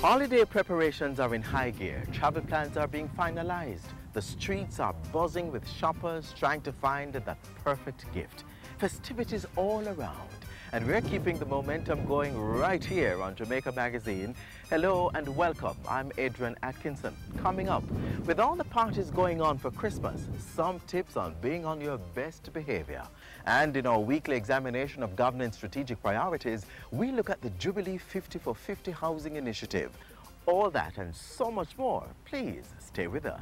Holiday preparations are in high gear. Travel plans are being finalized. The streets are buzzing with shoppers trying to find that perfect gift. Festivities all around. And we're keeping the momentum going right here on Jamaica Magazine. Hello and welcome. I'm Adrian Atkinson. Coming up, with all the parties going on for Christmas, some tips on being on your best behavior. And in our weekly examination of government strategic priorities, we look at the Jubilee 50 for 50 housing initiative. All that and so much more. Please stay with us.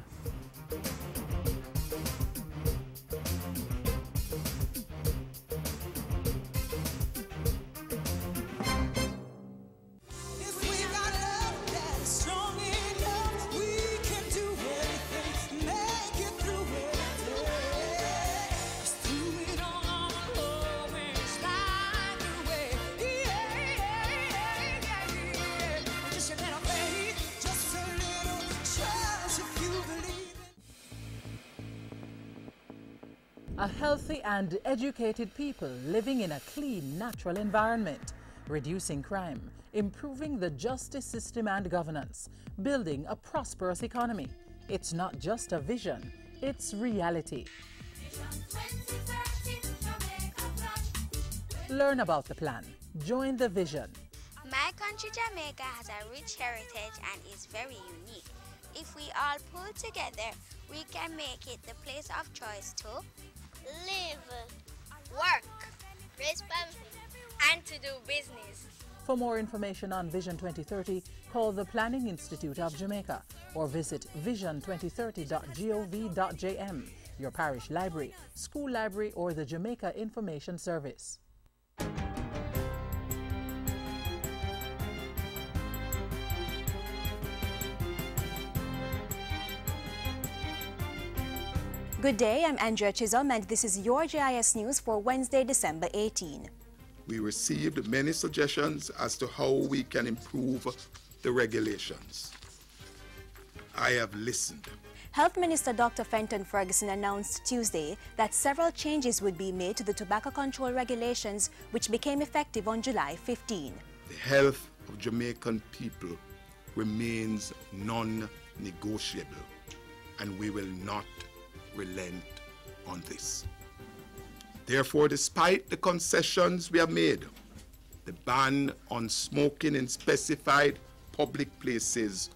A healthy and educated people living in a clean, natural environment, reducing crime, improving the justice system and governance, building a prosperous economy. It's not just a vision, it's reality. Learn about the plan. Join the vision. My country, Jamaica, has a rich heritage and is very unique. If we all pull together, we can make it the place of choice to live, work, raise family, and to do business. For more information on Vision 2030, call the Planning Institute of Jamaica or visit vision2030.gov.jm, your parish library, school library, or the Jamaica Information Service. Good day, I'm Andrea Chisholm and this is your JIS News for Wednesday, December 18. We received many suggestions as to how we can improve the regulations. I have listened. Health Minister Dr. Fenton Ferguson announced Tuesday that several changes would be made to the tobacco control regulations which became effective on July 15. The health of Jamaican people remains non-negotiable and we will not relent on this. Therefore, despite the concessions we have made, the ban on smoking in specified public places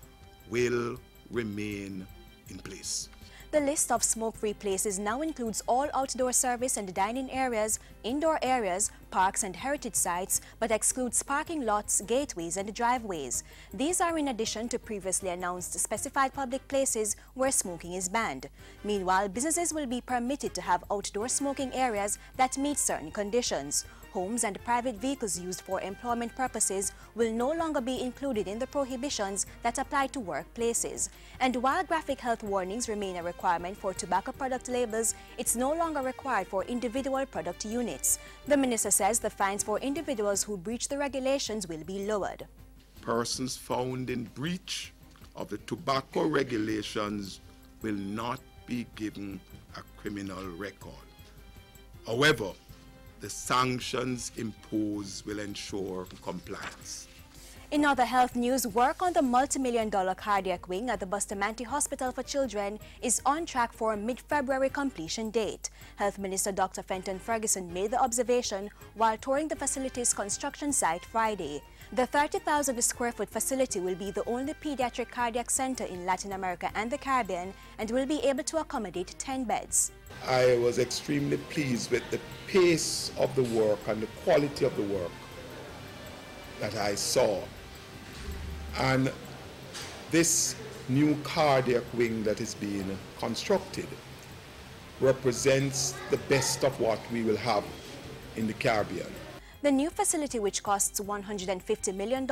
will remain in place. The list of smoke-free places now includes all outdoor service and dining areas, indoor areas, parks and heritage sites, but excludes parking lots, gateways and driveways. These are in addition to previously announced specified public places where smoking is banned. Meanwhile, businesses will be permitted to have outdoor smoking areas that meet certain conditions. Homes and private vehicles used for employment purposes will no longer be included in the prohibitions that apply to workplaces. And while graphic health warnings remain a requirement for tobacco product labels, it's no longer required for individual product units. The minister says the fines for individuals who breach the regulations will be lowered. Persons found in breach of the tobacco regulations will not be given a criminal record. However, the sanctions imposed will ensure compliance. In other health news, work on the multi-million-dollar cardiac wing at the Bustamante Hospital for Children is on track for a mid-February completion date. Health Minister Dr. Fenton Ferguson made the observation while touring the facility's construction site Friday. The 30,000 square foot facility will be the only pediatric cardiac center in Latin America and the Caribbean and will be able to accommodate 10 beds. I was extremely pleased with the pace of the work and the quality of the work that I saw. And this new cardiac wing that is being constructed represents the best of what we will have in the Caribbean. The new facility, which costs $150 million,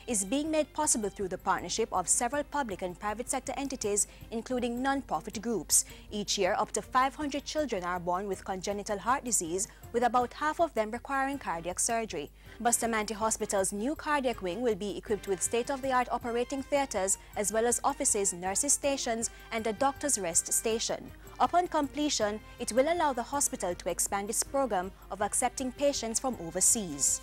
is being made possible through the partnership of several public and private sector entities, including non-profit groups. Each year, up to 500 children are born with congenital heart disease, with about half of them requiring cardiac surgery. Bustamante Hospital's new cardiac wing will be equipped with state-of-the-art operating theaters, as well as offices, nurses' stations, and a doctor's rest station. Upon completion, it will allow the hospital to expand its program of accepting patients from overseas.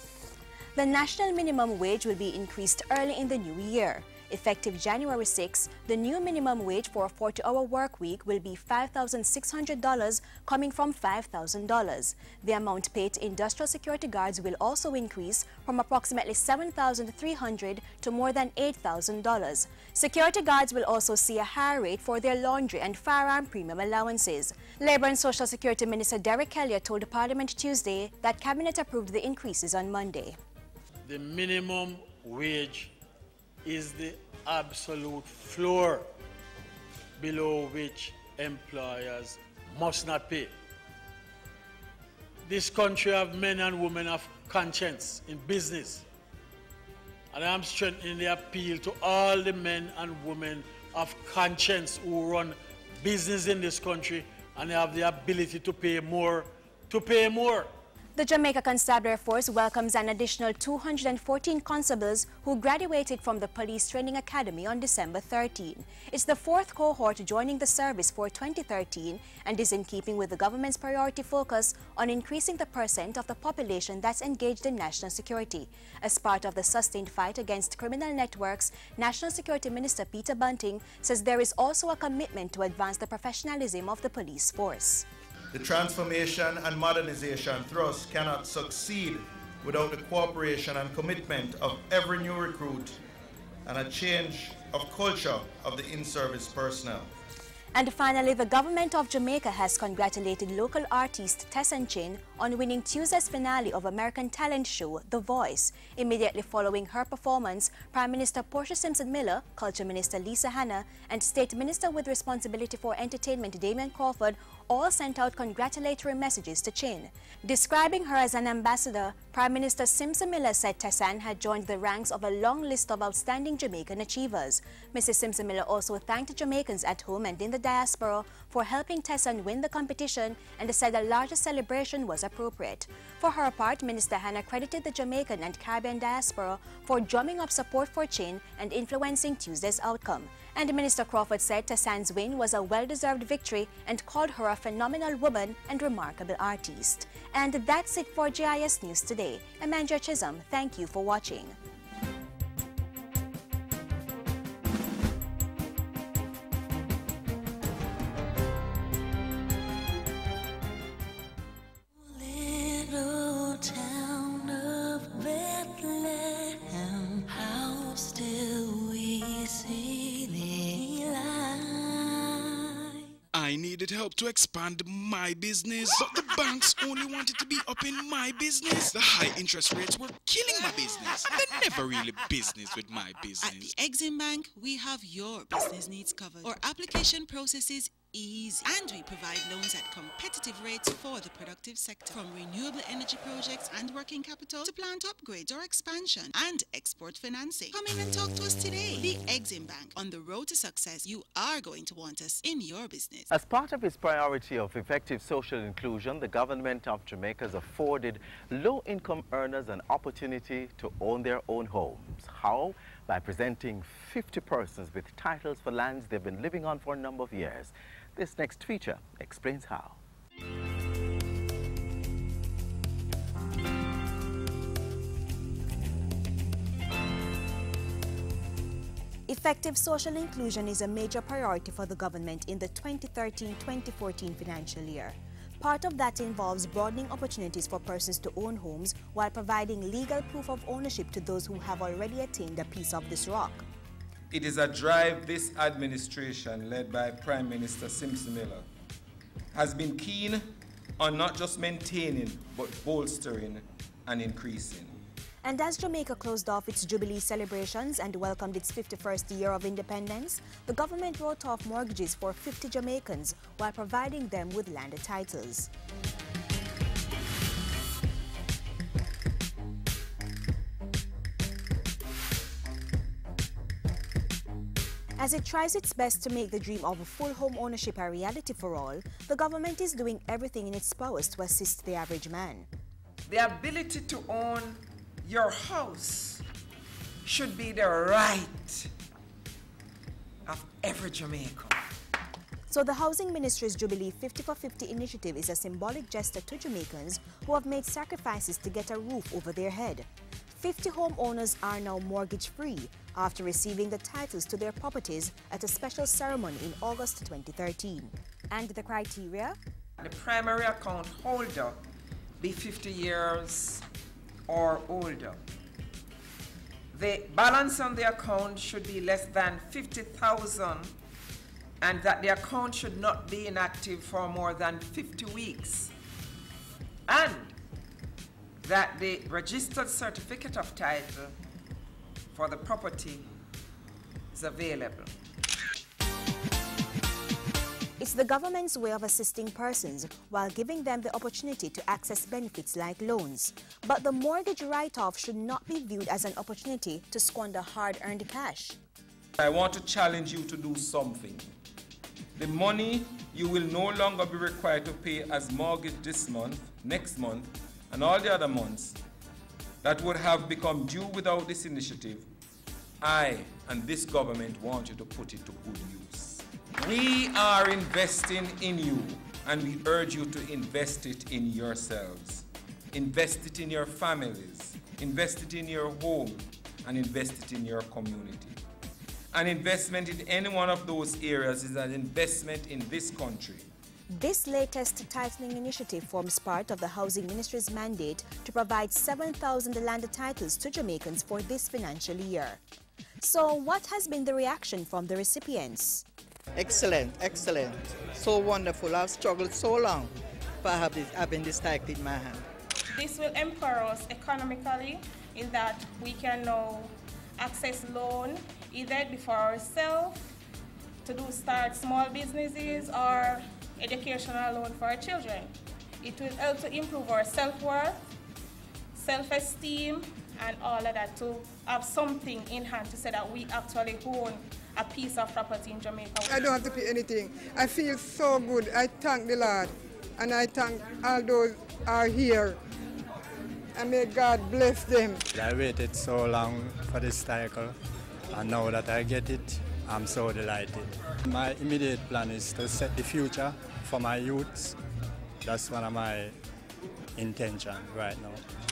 The national minimum wage will be increased early in the new year. Effective January 6, the new minimum wage for a 40-hour work week will be $5,600, coming from $5,000. The amount paid to industrial security guards will also increase from approximately $7,300 to more than $8,000. Security guards will also see a higher rate for their laundry and firearm premium allowances. Labour and Social Security Minister Derek Elliott told the Parliament Tuesday that Cabinet approved the increases on Monday. The minimum wage is the absolute floor below which employers must not pay. This country have men and women of conscience in business, and I am strengthening the appeal to all the men and women of conscience who run business in this country and have the ability to pay more, to pay more. The Jamaica Constabulary Force welcomes an additional 214 constables who graduated from the Police Training Academy on December 13. It's the fourth cohort joining the service for 2013 and is in keeping with the government's priority focus on increasing the percent of the population that's engaged in national security. As part of the sustained fight against criminal networks, National Security Minister Peter Bunting says there is also a commitment to advance the professionalism of the police force. The transformation and modernization thrust cannot succeed without the cooperation and commitment of every new recruit and a change of culture of the in-service personnel. And finally, the government of Jamaica has congratulated local artist Tessan Chin on winning Tuesday's finale of American talent show The Voice. Immediately following her performance, Prime Minister Portia Simpson-Miller, Culture Minister Lisa Hanna, and State Minister with responsibility for entertainment Damian Crawford all sent out congratulatory messages to Chin. Describing her as an ambassador, Prime Minister Simpson-Miller said Tessan had joined the ranks of a long list of outstanding Jamaican achievers. Mrs. Simpson-Miller also thanked Jamaicans at home and in the diaspora for helping Tessan win the competition and said a larger celebration was appropriate. For her part, Minister Hanna credited the Jamaican and Caribbean diaspora for drumming up support for Chin and influencing Tuesday's outcome. And Minister Crawford said Tessan's win was a well-deserved victory and called her a phenomenal woman and remarkable artist. And that's it for GIS News today. Amanda Chisholm, thank you for watching. Little town of Bethlehem, how still we see the light. I needed help to expand my business, but the banks only wanted to be up in my business. The high interest rates were killing my business, and they never really business with my business. At the Exim Bank, we have your business needs covered. Our application process is easy, and we provide loans at competitive rates for the productive sector. From renewable energy projects and working capital to plant upgrades or expansion and export financing. Come in and talk to us today. The Exim Bank. On the road to success, you are going to want us in your business. As part of its priority of effective social inclusion, the government of Jamaica has afforded low-income earners an opportunity to own their own homes. How? By presenting 50 persons with titles for lands they've been living on for a number of years. This next feature explains how. Effective social inclusion is a major priority for the government in the 2013-2014 financial year. Part of that involves broadening opportunities for persons to own homes while providing legal proof of ownership to those who have already attained a piece of this rock. It is a drive this administration, led by Prime Minister Simpson-Miller, has been keen on not just maintaining, but bolstering and increasing. And as Jamaica closed off its Jubilee celebrations and welcomed its 51st year of independence, the government wrote off mortgages for 50 Jamaicans while providing them with land titles. As it tries its best to make the dream of full home ownership a reality for all, the government is doing everything in its powers to assist the average man. The ability to own your house should be the right of every Jamaican. So the Housing Ministry's Jubilee 50 for 50 initiative is a symbolic gesture to Jamaicans who have made sacrifices to get a roof over their head. 50 homeowners are now mortgage-free after receiving the titles to their properties at a special ceremony in August 2013. And the criteria? The primary account holder be 50 years or older. The balance on the account should be less than 50,000, and that the account should not be inactive for more than 50 weeks. And that the registered certificate of title for the property is available. It's the government's way of assisting persons while giving them the opportunity to access benefits like loans. But the mortgage write-off should not be viewed as an opportunity to squander hard-earned cash. I want to challenge you to do something. The money you will no longer be required to pay as mortgage this month, next month, and all the other months that would have become due without this initiative, I and this government want you to put it to good use. We are investing in you, and we urge you to invest it in yourselves. Invest it in your families, invest it in your home, and invest it in your community. An investment in any one of those areas is an investment in this country. This latest tightening initiative forms part of the Housing Ministry's mandate to provide 7,000 land titles to Jamaicans for this financial year. So what has been the reaction from the recipients? Excellent, excellent. So wonderful. I've struggled so long for having this title in my hand. This will empower us economically in that we can now access loan either for ourselves to start small businesses or educational loan for our children. It will help to improve our self-worth, self-esteem, and all of that, to have something in hand to say that we actually own a piece of property in Jamaica. I don't have to pay anything. I feel so good. I thank the Lord, and I thank all those who are here, and may God bless them. I waited so long for this cycle, and now that I get it, I'm so delighted. My immediate plan is to set the future for my youths. That's one of my intentions right now.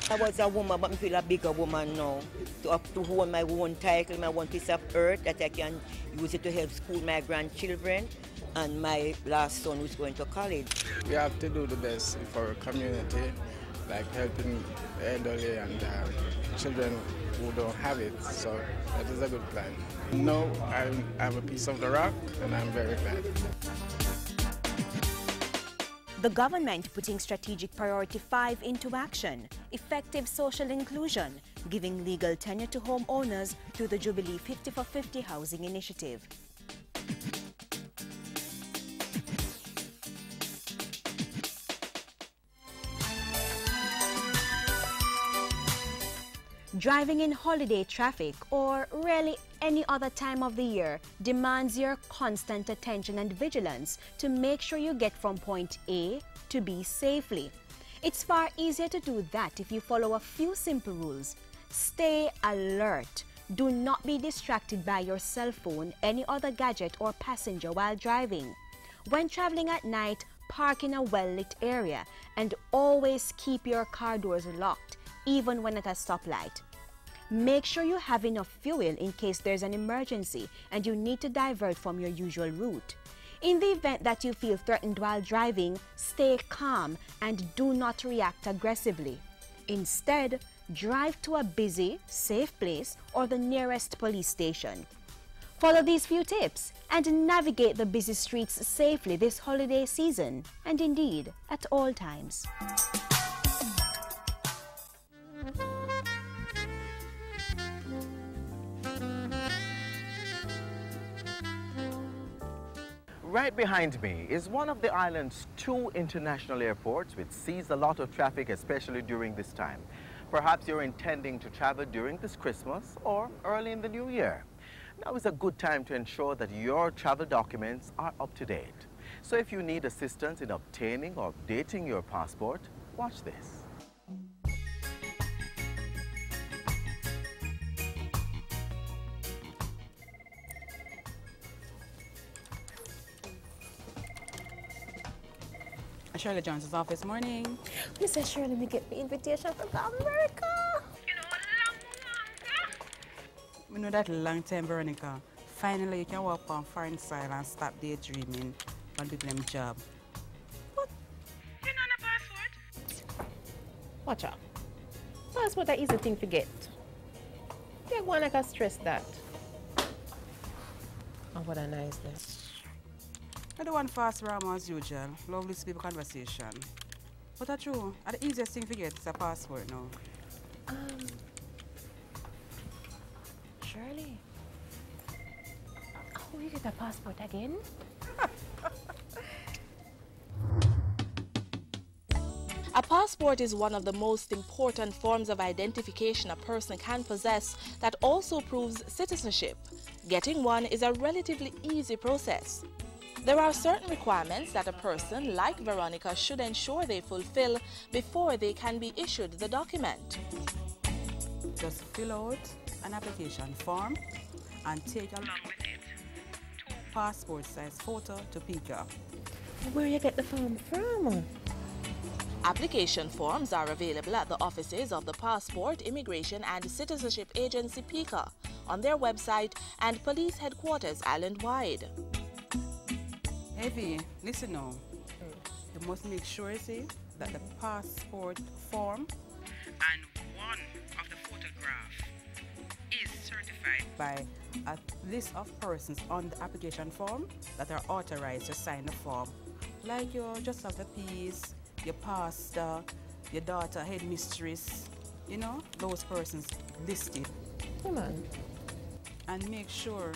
I was a woman, but I feel a bigger woman now. To hold my own title, my own piece of earth that I can use it to help school my grandchildren and my last son who's going to college. We have to do the best for our community, like helping the elderly and children who don't have it. So that is a good plan. Now I have a piece of the rock, and I'm very glad. The government putting strategic priority 5 into action, effective social inclusion, giving legal tenure to homeowners through the Jubilee 50 for 50 housing initiative. Driving in holiday traffic, or really any other time of the year, demands your constant attention and vigilance to make sure you get from point A to B safely. It's far easier to do that if you follow a few simple rules. Stay alert. Do not be distracted by your cell phone, any other gadget or passenger while driving. When traveling at night, park in a well-lit area, and always keep your car doors locked, even when at a stoplight. Make sure you have enough fuel in case there's an emergency and you need to divert from your usual route. In the event that you feel threatened while driving, stay calm and do not react aggressively. Instead, drive to a busy, safe place or the nearest police station. Follow these few tips and navigate the busy streets safely this holiday season, and indeed at all times. Right behind me is one of the island's 2 international airports, which sees a lot of traffic, especially during this time. Perhaps you're intending to travel during this Christmas or early in the new year. Now is a good time to ensure that your travel documents are up to date. So if you need assistance in obtaining or updating your passport, watch this. Shirley Johnson's office, morning. Mrs. Shirley, me get the invitation from America. You know, a long you know that long time, Veronica. Finally, you can walk on foreign soil and stop daydreaming on doing them job. What? You know the passport? Watch out. Passport is easy thing to get. You go like a stress that. Oh, what a nice day. I don't want fast Rama as usual. Lovely to people conversation. But that's true. The easiest thing to get is a passport now. Shirley. How you get a passport again? A passport is one of the most important forms of identification a person can possess that also proves citizenship. Getting one is a relatively easy process. There are certain requirements that a person like Veronica should ensure they fulfill before they can be issued the document. Just fill out an application form and take along with it 2 passport size photo to PICA. Where you get the form from? Application forms are available at the offices of the Passport, Immigration and Citizenship Agency PICA, on their website and police headquarters island-wide. Evie, listen now. You must make sure, see, that the passport form and one of the photograph is certified by a list of persons on the application form that are authorized to sign the form, like your Justice of the Peace, your pastor, your daughter, headmistress, you know, those persons listed. Come on. And make sure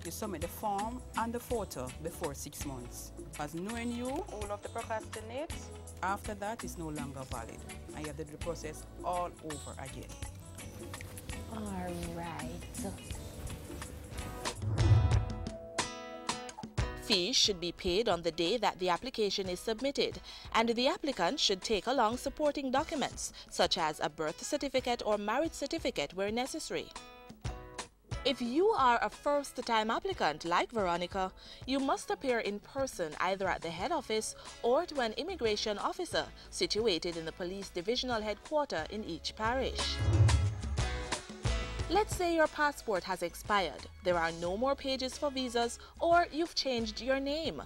you submit the form and the photo before 6 months. Because knowing you, all of the procrastinate, after that is no longer valid. And you have to do the process all over again. All right. Fees should be paid on the day that the application is submitted, and the applicant should take along supporting documents, such as a birth certificate or marriage certificate where necessary. If you are a first-time applicant like Veronica, you must appear in person either at the head office or to an immigration officer situated in the police divisional headquarters in each parish. Let's say your passport has expired, there are no more pages for visas, or you've changed your name.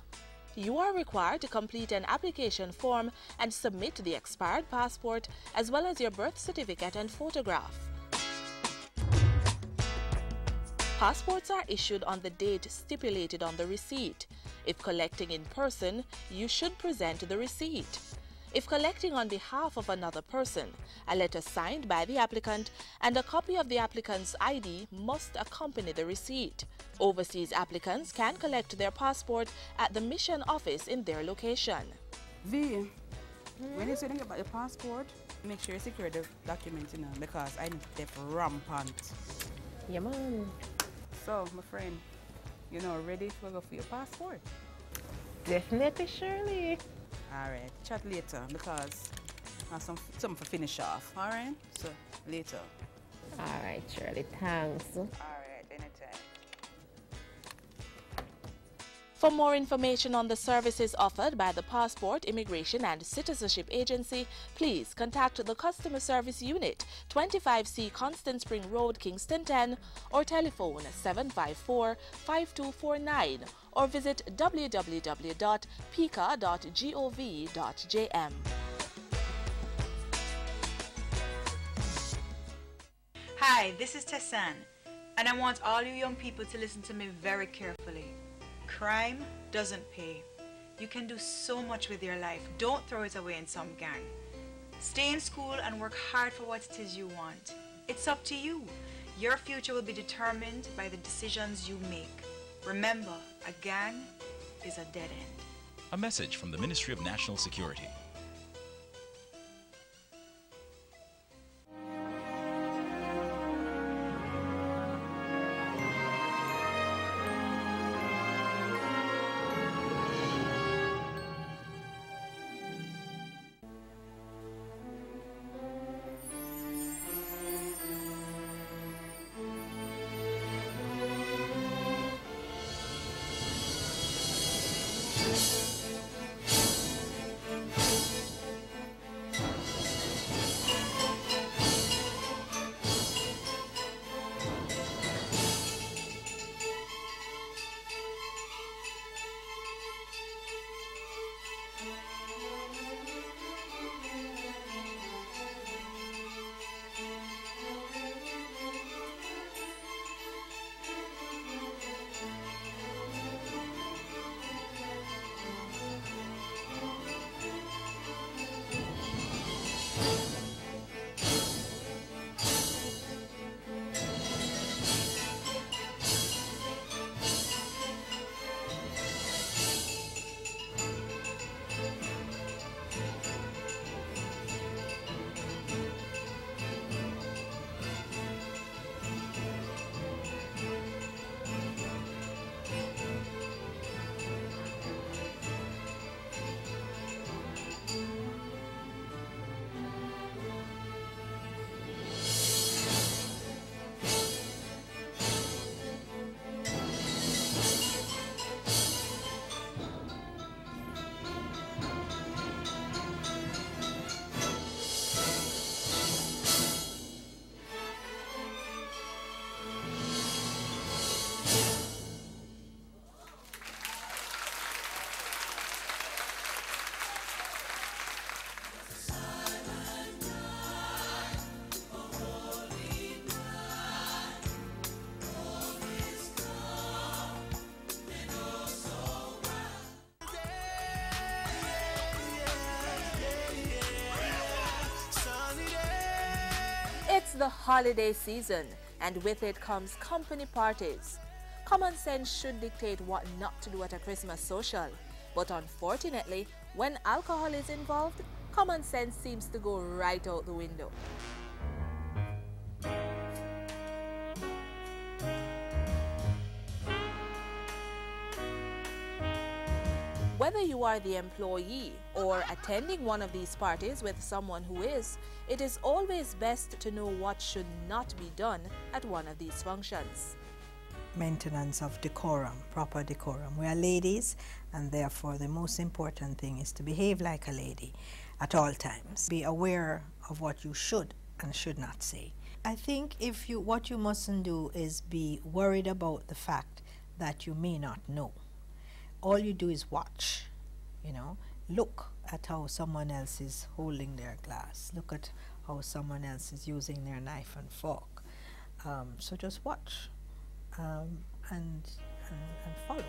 You are required to complete an application form and submit the expired passport as well as your birth certificate and photograph. Passports are issued on the date stipulated on the receipt. If collecting in person, you should present the receipt. If collecting on behalf of another person, a letter signed by the applicant and a copy of the applicant's ID must accompany the receipt. Overseas applicants can collect their passport at the mission office in their location. V, when you're saying about your passport, make sure you secure the document, you know, because I need to rampant. Yeah, man. So, my friend, you know, ready to go for your passport? Definitely, Shirley. All right, chat later because I have something to finish off. All right, so later. All right, Shirley, thanks. All right, anytime. For more information on the services offered by the Passport, Immigration and Citizenship Agency, please contact the Customer Service Unit, 25C Constant Spring Road, Kingston 10, or telephone 754-5249, or visit www.pica.gov.jm. Hi, this is Tessan, and I want all you young people to listen to me very carefully. Crime doesn't pay. You can do so much with your life. Don't throw it away in some gang. Stay in school and work hard for what it is you want. It's up to you. Your future will be determined by the decisions you make. Remember, a gang is a dead end. A message from the Ministry of National Security. It's the holiday season, and with it comes company parties. Common sense should dictate what not to do at a Christmas social. But unfortunately, when alcohol is involved, common sense seems to go right out the window. Whether you are the employee or attending one of these parties with someone who is, it is always best to know what should not be done at one of these functions. Maintenance of decorum, proper decorum. We are ladies, and therefore the most important thing is to behave like a lady at all times. Be aware of what you should and should not say. I think what you mustn't do is be worried about the fact that you may not know. All you do is watch, look at how someone else is holding their glass, look at how someone else is using their knife and fork. So just watch and follow.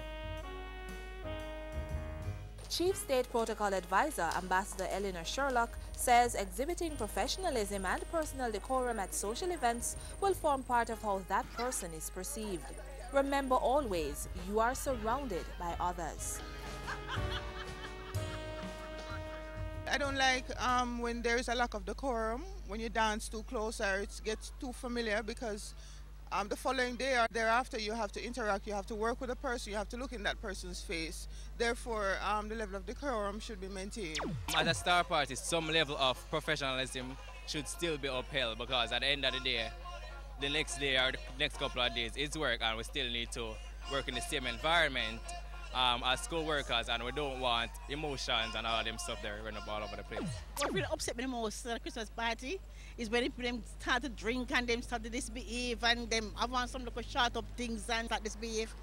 Chief State Protocol Advisor Ambassador Eleanor Sherlock says exhibiting professionalism and personal decorum at social events will form part of how that person is perceived. Remember always, you are surrounded by others. I don't like when there is a lack of decorum, when you dance too close or it gets too familiar, because the following day or thereafter you have to interact, you have to work with a person, you have to look in that person's face. Therefore, the level of decorum should be maintained. As a star party, some level of professionalism should still be upheld, because at the end of the day, the next day or the next couple of days is work, and we still need to work in the same environment as co-workers, and we don't want emotions and all them stuff there running up all over the place. What really upset me the most at the Christmas party is when them start to drink and them start to misbehave and them have some little short up things and start to misbehave.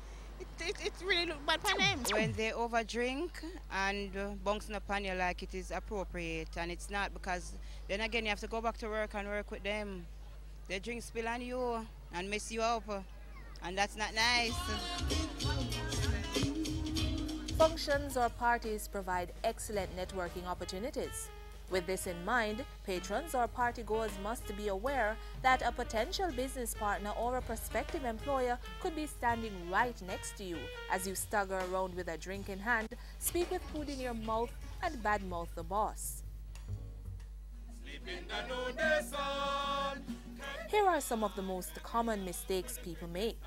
It really look bad for them. When they overdrink and bouncing upon you like it is appropriate, and it's not, because then again you have to go back to work and work with them. They drink spill on you and mess you up, and that's not nice. Functions or parties provide excellent networking opportunities. With this in mind, patrons or partygoers must be aware that a potential business partner or a prospective employer could be standing right next to you as you stagger around with a drink in hand, speak with food in your mouth, and badmouth the boss. Here are some of the most common mistakes people make.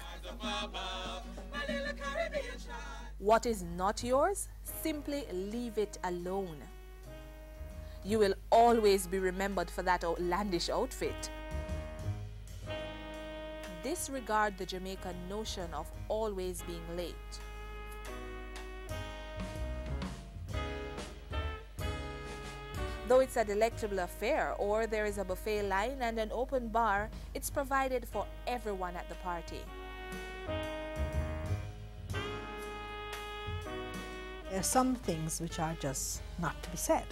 What is not yours, simply leave it alone. You will always be remembered for that outlandish outfit. Disregard the Jamaican notion of always being late. Though it's a delectable affair, or there is a buffet line and an open bar, it's provided for everyone at the party. There are some things which are just not to be said.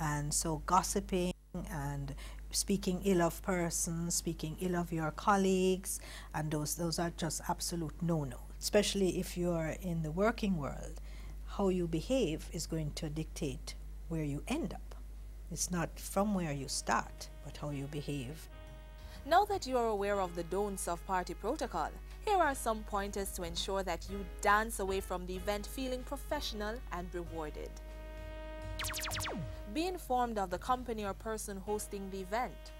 And so gossiping and speaking ill of persons, speaking ill of your colleagues, and those are just absolute no-no. Especially if you're in the working world, how you behave is going to dictate where you end up. It's not from where you start, but how you behave. Now that you are aware of the don'ts of party protocol, here are some pointers to ensure that you dance away from the event feeling professional and rewarded. Be informed of the company or person hosting the event.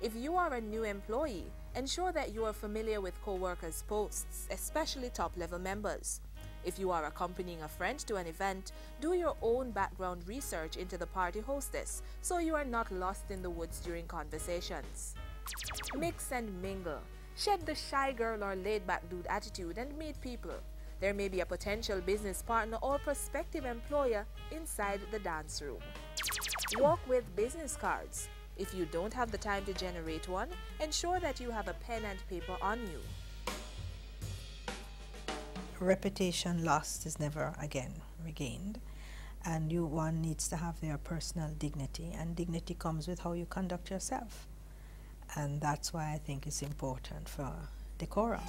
If you are a new employee, ensure that you are familiar with co-workers' posts, especially top-level members. If you are accompanying a friend to an event, do your own background research into the party hostess so you are not lost in the woods during conversations. Mix and mingle. Shed the shy girl or laid-back dude attitude and meet people. There may be a potential business partner or prospective employer inside the dance room. Walk with business cards. If you don't have the time to generate one, ensure that you have a pen and paper on you. Reputation lost is never again regained, and one needs to have their personal dignity, and dignity comes with how you conduct yourself, and that's why I think it's important for decorum.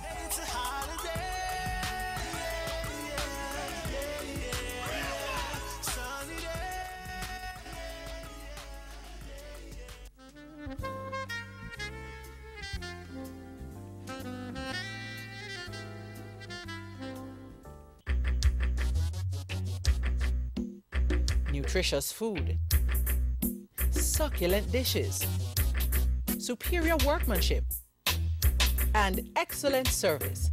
nutritious food, succulent dishes, superior workmanship, and excellent service.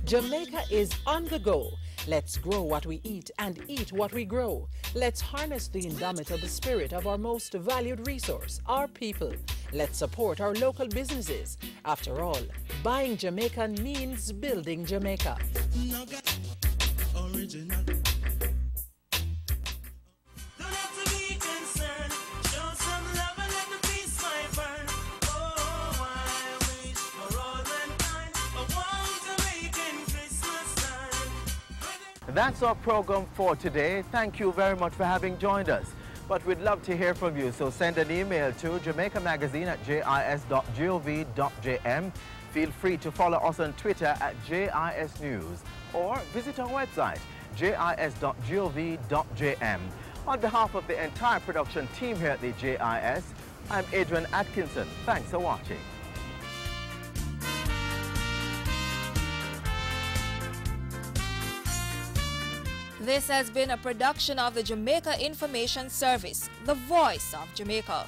Jamaica is on the go. Let's grow what we eat and eat what we grow. Let's harness the indomitable spirit of our most valued resource, our people. Let's support our local businesses. After all, buying Jamaican means building Jamaica. Original. That's our program for today. Thank you very much for having joined us. But we'd love to hear from you, so send an email to jamaicamagazine@jis.gov.jm. Feel free to follow us on Twitter @JIS News or visit our website, jis.gov.jm. On behalf of the entire production team here at the JIS, I'm Adrian Atkinson. Thanks for watching. This has been a production of the Jamaica Information Service, the voice of Jamaica.